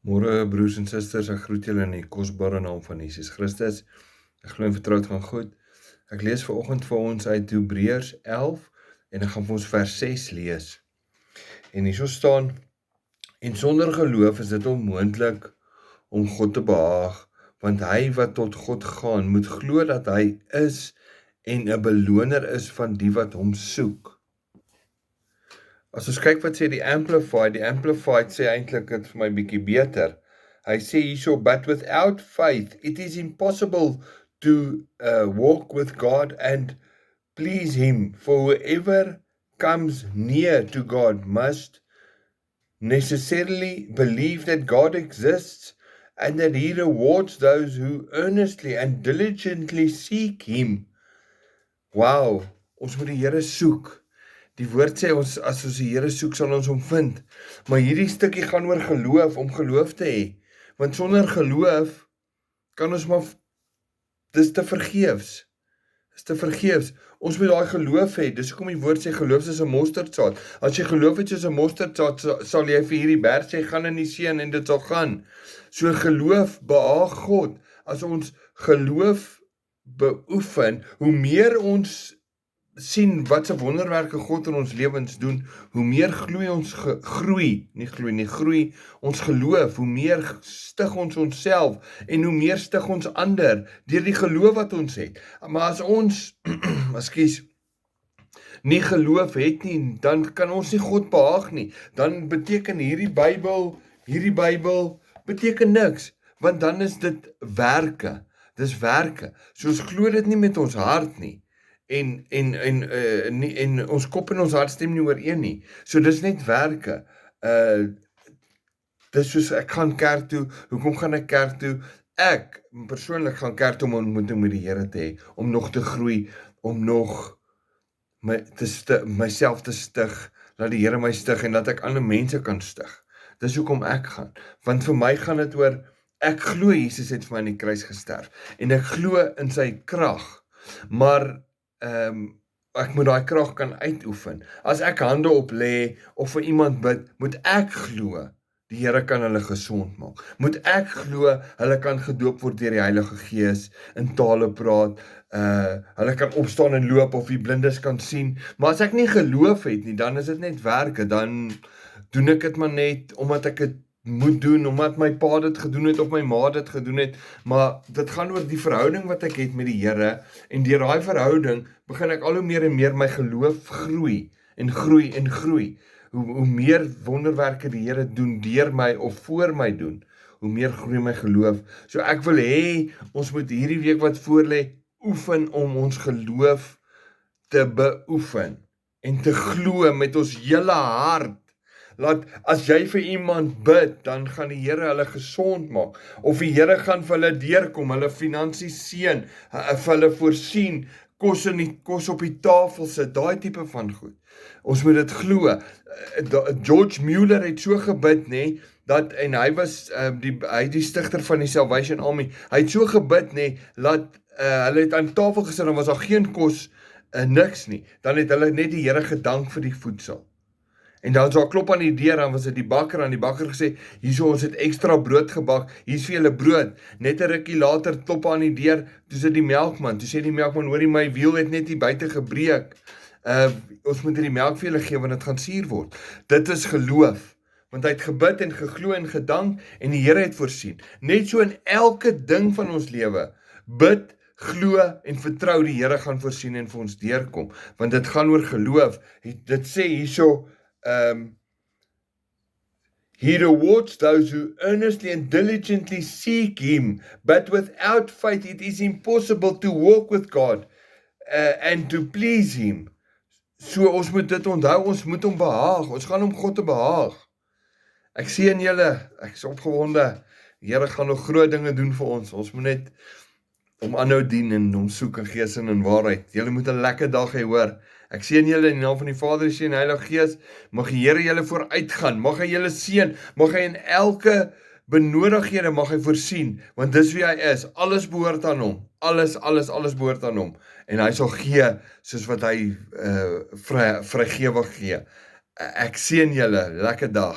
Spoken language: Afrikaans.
Môre broers en susters, ek groet julle in die kosbare naam van Jesus Christus. Ek glo en vertrou dit gaan goed. Ek lees vanoggend vir ons uit Hebreërs 11 en ek gaan vir ons vers 6 lees. En hierso staan: En sonder geloof is dit onmoontlik om God te behaag, want hy wat tot God gaan, moet glo dat hy is en 'n beloner is van die wat hom soek. As ons kyk wat sê die Amplified sê eintlik dit vir my bietjie beter. Hy sê hierso, but without faith it is impossible to walk with God and please him, for whoever comes near to God must necessarily believe that God exists and that he rewards those who earnestly and diligently seek him. Wow, ons moet die Here soek. Die woord sê ons, as ons die Here soek, sal ons hom vind. Maar hierdie stukkie gaan oor geloof, om geloof te hê. Want sonder geloof kan ons maar, dis te vergeefs. Dis te vergeefs. Ons moet daai geloof hê. Dis hoekom die woord sê geloof is 'n mosterdsaad. As jy geloof het soos 'n mosterdsaad, sal jy vir hierdie berg sê gaan in die see en dit sal gaan. So geloof behaag God. As ons geloof beoefen, hoe meer ons sien wat se wonderwerke God in ons lewens doen, hoe meer groei ons groei ons geloof, hoe meer stig ons onsself en hoe meer stig ons ander deur die geloof wat ons het. Maar as ons nie geloof het nie, dan kan ons nie God behaag nie. Dan beteken hierdie Bybel beteken niks, want dan is dit werke. Dis werke. So ons glo dit nie met ons hart nie. En ons kop en ons hart stem nie ooreen nie. So dis net werke. Dis soos ek gaan kerk toe. Hoekom gaan ek kerk toe? Ek persoonlik gaan kerk toe om 'n ontmoeting met die Here te hê, om nog te groei, om nog myself te stig, laat die Here my stig en dat ek ander mense kan stig. Dis hoekom ek gaan. Want vir my gaan dit oor, ek glo Jesus het vir my aan die kruis gesterf en ek glo in sy krag. Maar ek moet daai krag kan uitoefen. As ek hande op lê of vir iemand bid, moet ek glo die Here kan hulle gesond maak. Moet ek glo hulle kan gedoop word deur die Heilige Gees, in tale praat, hulle kan opstaan en loop of die blindes kan sien. Maar as ek nie geloof het nie, dan is dit net werke. Dan doen ek dit maar net omdat ek dit moet doen, omdat my pa dit gedoen het of my ma dit gedoen het, maar dit gaan oor die verhouding wat ek het met die Here, en deur daai verhouding begin ek al hoe meer en meer my geloof groei, en groei en groei. Hoe meer wonderwerke die Here doen deur my of voor my doen, hoe meer groei my geloof. So ek wil hê, ons moet hierdie week wat voor lê, oefen om ons geloof te beoefen, en te glo met ons hele hart, laat as jy vir iemand bid, dan gaan die Here hulle gesond maak, of die Here gaan vir hulle deurkom, hulle finansies seën, vir hulle voorsien, kos op die tafel sit, daai tipe van goed. Ons moet dit glo. George Mueller het so gebid, nê, dat, en hy was die stigter van die Salvation Army, hy het so gebid, nê, dat hulle het aan tafel gesit, dan was daar geen kos, niks nie, dan het hulle net die Here gedank vir die voedsel. En dan so klop aan die deur, dan was dit die bakker, aan die bakker gesê, hierso ons het ekstra brood gebak, hier's vir julle brood. Net 'n rukkie later klop aan die deur, toe sit die melkman, toe sê die melkman, hoorie, my wiel het net hier buite gebreek. Ons moet hierdie melk vir julle gee, want dit gaan suur word. Dit is geloof, want hy het gebid en geglo en gedank, en die Here het voorsien. Net so in elke ding van ons lewe, bid, glo en vertrou, die Here gaan voorsien en vir ons deurkom, want dit gaan oor geloof. Dit sê hierso, he rewards those who earnestly and diligently seek him, but without faith it is impossible to walk with God and to please him. So ons moet dit onthou, ons moet hom behaag, ons gaan om God te behaag. Ek sien julle, ek is opgewonde, die Here gaan nog groot dinge doen vir ons, ons moet net om aanhou dien en hom soek in gees en in waarheid. Julle moet 'n lekker dag hê, hoor. Ek seën julle in die naam van die Vader, die Seun en die Heilige Gees. Mag die Here julle vooruitgaan, mag hy julle seën, mag hy in elke benodighede mag hy voorsien, want dis wie hy is. Alles behoort aan hom. Alles behoort aan hom. En hy sal gee soos wat hy vrygewig gee. Ek seën julle, lekker dag.